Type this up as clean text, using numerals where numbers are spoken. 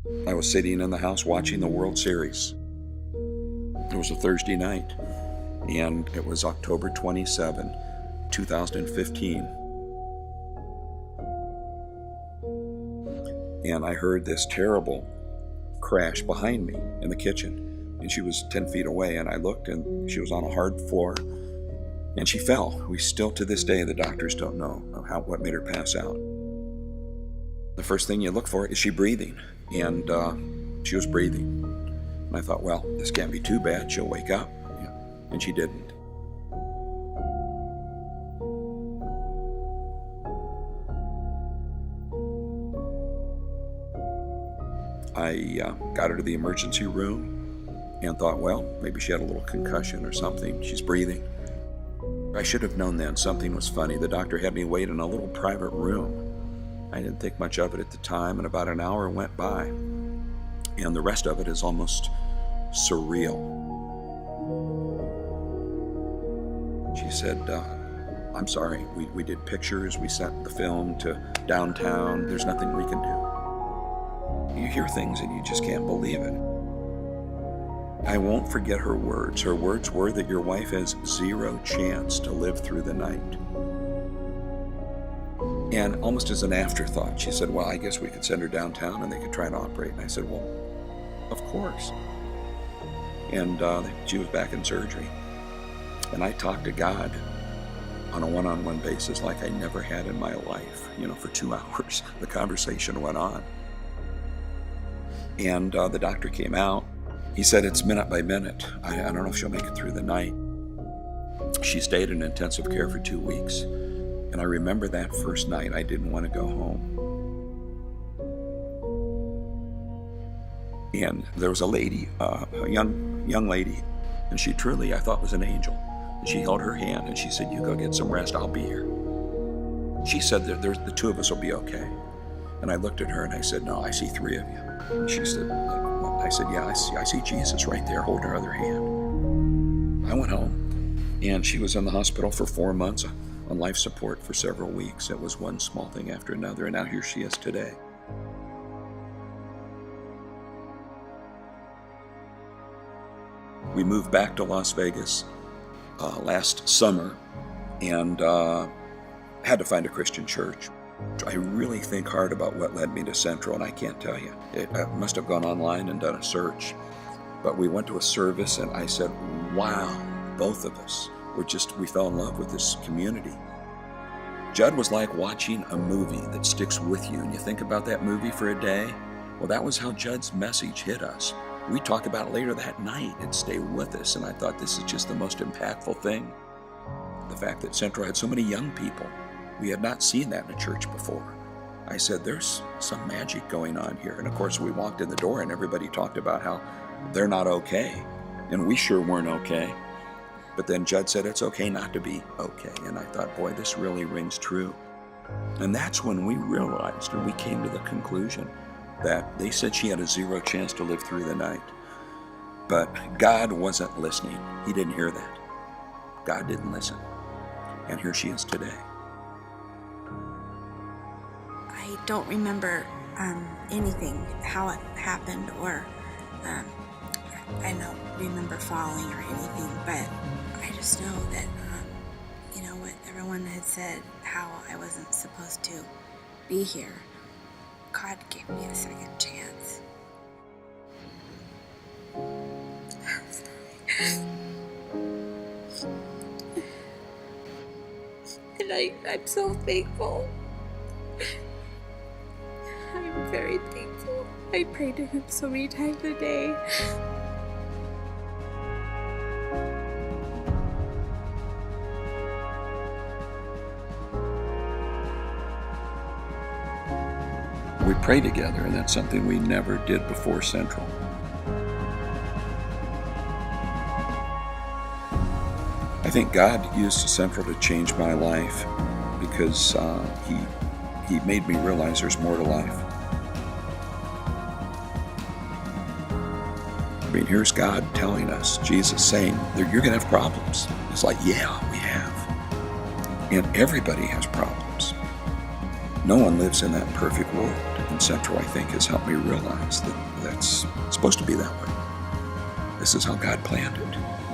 I was sitting in the house watching the World Series. It was a Thursday night, and it was October 27, 2015. And I heard this terrible crash behind me in the kitchen. And she was 10 feet away, and I looked, and she was on a hard floor, and she fell. We still, to this day, the doctors don't know what made her pass out. The first thing you look for is she breathing, and she was breathing. And I thought, well, this can't be too bad. She'll wake up. Yeah. And she didn't. I got her to the emergency room and thought, well, maybe she had a little concussion or something. She's breathing. I should have known then something was funny. The doctor had me wait in a little private room. I didn't think much of it at the time, and about an hour went by. And the rest of it is almost surreal. She said, I'm sorry, we did pictures, we sent the film to downtown, there's nothing we can do. You hear things and you just can't believe it. I won't forget her words. Her words were that your wife has zero chance to live through the night. And almost as an afterthought, she said, well, I guess we could send her downtown and they could try and operate. And I said, well, of course. And she was back in surgery. And I talked to God on a one-on-one basis like I never had in my life. For 2 hours, the conversation went on. And the doctor came out. He said, it's minute by minute. I don't know if she'll make it through the night. She stayed in intensive care for 2 weeks. And I remember that first night, I didn't want to go home. And there was a lady, a young lady, and she truly, I thought, was an angel. And she held her hand and she said, you go get some rest, I'll be here. She said that the two of us will be okay. And I looked at her and I said, no, I see 3 of you. And she said, I said, yeah, I see Jesus right there holding her other hand. I went home, and she was in the hospital for 4 months on life support for several weeks. It was one small thing after another, and now here she is today. We moved back to Las Vegas last summer and had to find a Christian church. I really think hard about what led me to Central, and I can't tell you. I must have gone online and done a search. But we went to a service, and I said, wow, both of us we fell in love with this community. Judd was like watching a movie that sticks with you, and you think about that movie for a day. Well, that was how Judd's message hit us. We talked about it later that night and stayed with us, and I thought this is just the most impactful thing. The fact that Central had so many young people. We had not seen that in a church before. I said, there's some magic going on here. And of course, we walked in the door and everybody talked about how they're not okay. And we sure weren't okay. But then Judd said, it's okay not to be okay. And I thought, boy, this really rings true. And that's when we realized, or we came to the conclusion, that they said she had a zero chance to live through the night. But God wasn't listening. He didn't hear that. God didn't listen. And here she is today. I don't remember anything, how it happened, or I don't remember falling or anything, but I just know that, what everyone had said, how I wasn't supposed to be here. God gave me a second chance. And I'm so thankful. I'm very thankful. I pray to him so many times a day. We pray together, and that's something we never did before Central. I think God used Central to change my life because He made me realize there's more to life. I mean, here's God telling us, Jesus saying, you're going to have problems. It's like, yeah, we have. And everybody has problems. no one lives in that perfect world. And Central, I think, has helped me realize that that's supposed to be that way. This is how God planned it.